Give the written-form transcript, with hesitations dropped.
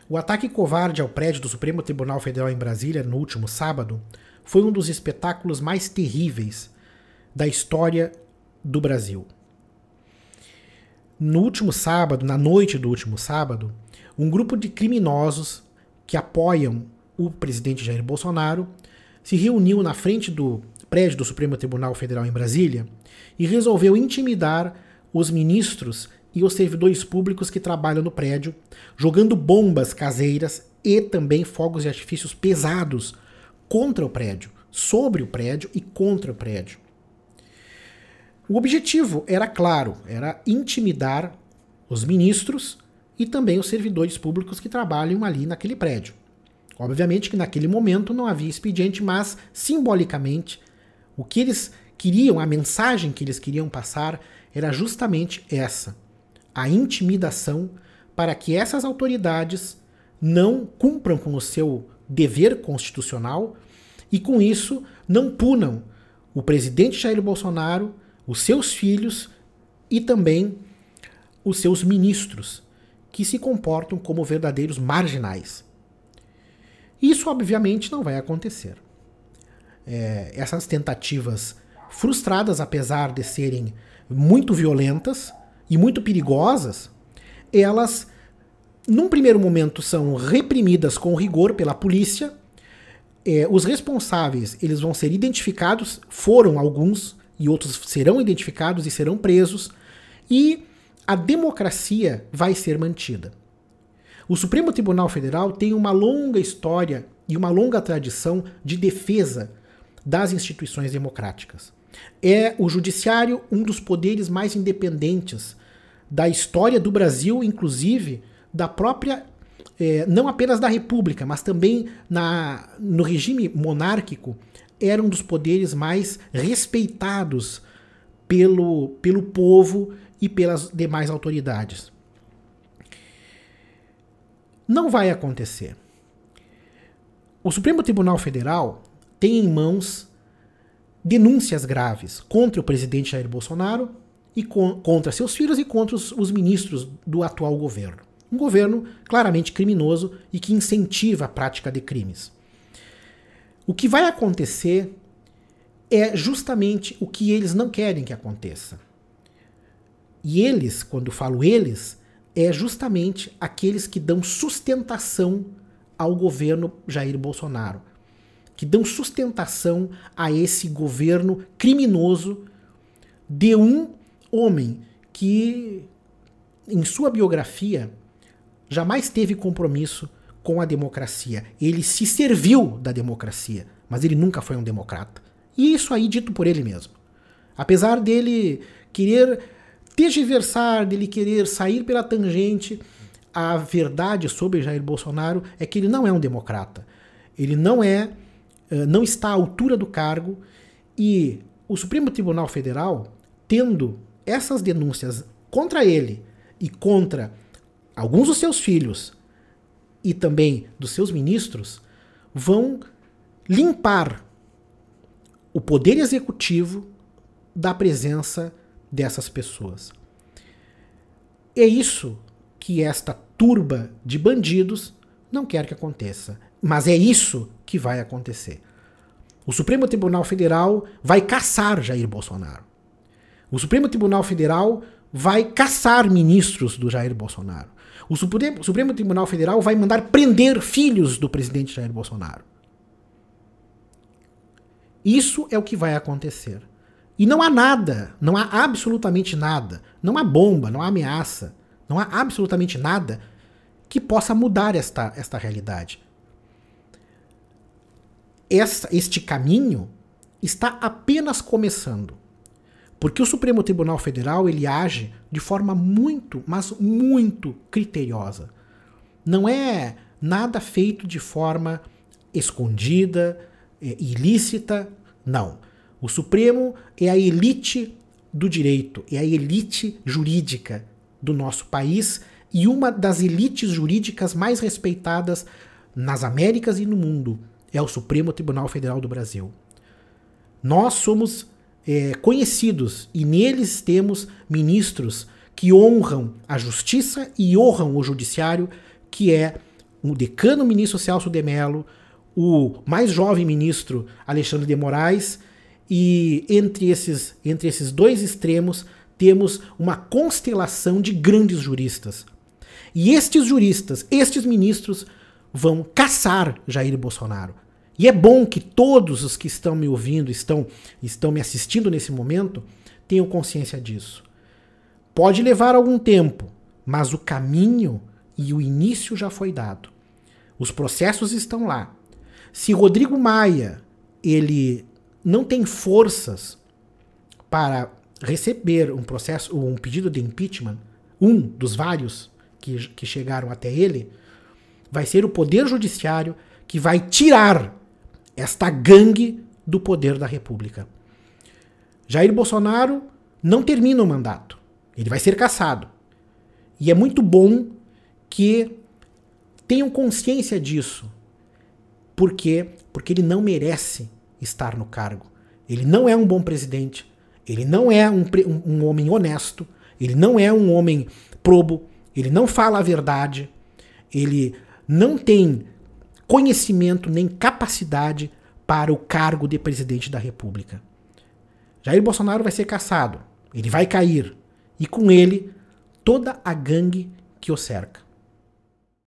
O ataque covarde ao prédio do Supremo Tribunal Federal em Brasília no último sábado foi um dos espetáculos mais terríveis da história do Brasil. No último sábado, na noite do último sábado, um grupo de criminosos que apoiam o presidente Jair Bolsonaro se reuniu na frente do prédio do Supremo Tribunal Federal em Brasília e resolveu intimidar os ministros e os servidores públicos que trabalham no prédio, jogando bombas caseiras e também fogos de artifícios pesados contra o prédio, sobre o prédio e contra o prédio. O objetivo era claro, era intimidar os ministros e também os servidores públicos que trabalham ali naquele prédio. Obviamente que naquele momento não havia expediente, mas simbolicamente o que eles queriam, a mensagem que eles queriam passar era justamente essa: a intimidação para que essas autoridades não cumpram com o seu dever constitucional e com isso não punam o presidente Jair Bolsonaro, os seus filhos e também os seus ministros, que se comportam como verdadeiros marginais. Isso, obviamente, não vai acontecer. Essas tentativas frustradas, apesar de serem muito violentas e muito perigosas, elas, num primeiro momento, são reprimidas com rigor pela polícia. Os responsáveis, eles vão ser identificados, foram alguns, e outros serão identificados e serão presos, e a democracia vai ser mantida. O Supremo Tribunal Federal tem uma longa história e uma longa tradição de defesa das instituições democráticas. É o judiciário um dos poderes mais independentes da história do Brasil, inclusive da própria, não apenas da República, mas também no regime monárquico, era um dos poderes mais respeitados pelo povo e pelas demais autoridades. Não vai acontecer. O Supremo Tribunal Federal tem em mãos denúncias graves contra o presidente Jair Bolsonaro e contra seus filhos e contra os ministros do atual governo. Um governo claramente criminoso e que incentiva a prática de crimes. O que vai acontecer é justamente o que eles não querem que aconteça. E eles, quando falo eles, é justamente aqueles que dão sustentação ao governo Jair Bolsonaro, que dão sustentação a esse governo criminoso de um homem que, em sua biografia, jamais teve compromisso com a democracia. Ele se serviu da democracia, mas ele nunca foi um democrata. E isso aí dito por ele mesmo. Apesar dele querer tergiversar, dele querer sair pela tangente, a verdade sobre Jair Bolsonaro é que ele não é um democrata. Ele não está à altura do cargo, e o Supremo Tribunal Federal, tendo essas denúncias contra ele e contra alguns dos seus filhos e também dos seus ministros, vão limpar o poder executivo da presença dessas pessoas. É isso que esta turba de bandidos não quer que aconteça. Mas é isso que vai acontecer. O Supremo Tribunal Federal vai caçar Jair Bolsonaro. O Supremo Tribunal Federal vai caçar ministros do Jair Bolsonaro. O Supremo Tribunal Federal vai mandar prender filhos do presidente Jair Bolsonaro. Isso é o que vai acontecer. E não há nada, não há absolutamente nada, não há bomba, não há ameaça, não há absolutamente nada que possa mudar esta realidade. Este caminho está apenas começando. Porque o Supremo Tribunal Federal ele age de forma muito, mas muito criteriosa. Não é nada feito de forma escondida, ilícita, não. O Supremo é a elite do direito, é a elite jurídica do nosso país e uma das elites jurídicas mais respeitadas nas Américas e no mundo é o Supremo Tribunal Federal do Brasil. Nós somos conhecidos e neles temos ministros que honram a justiça e honram o judiciário, que é o decano ministro Celso de Mello, o mais jovem ministro Alexandre de Moraes, e entre esses dois extremos temos uma constelação de grandes juristas. E estes juristas, estes ministros, vão caçar Jair Bolsonaro. E é bom que todos os que estão me ouvindo, estão me assistindo nesse momento, tenham consciência disso. Pode levar algum tempo, mas o caminho e o início já foi dado. Os processos estão lá. Se Rodrigo Maia ele não tem forças para receber um pedido de impeachment, um dos vários que chegaram até ele, vai ser o Poder Judiciário que vai tirar esta gangue do poder da República. Jair Bolsonaro não termina o mandato. Ele vai ser cassado. E é muito bom que tenham consciência disso. Por quê? Porque ele não merece estar no cargo. Ele não é um bom presidente. Ele não é um homem honesto. Ele não é um homem probo. Ele não fala a verdade. Ele não tem conhecimento nem capacidade para o cargo de presidente da República. Jair Bolsonaro vai ser cassado. Ele vai cair. E com ele, toda a gangue que o cerca.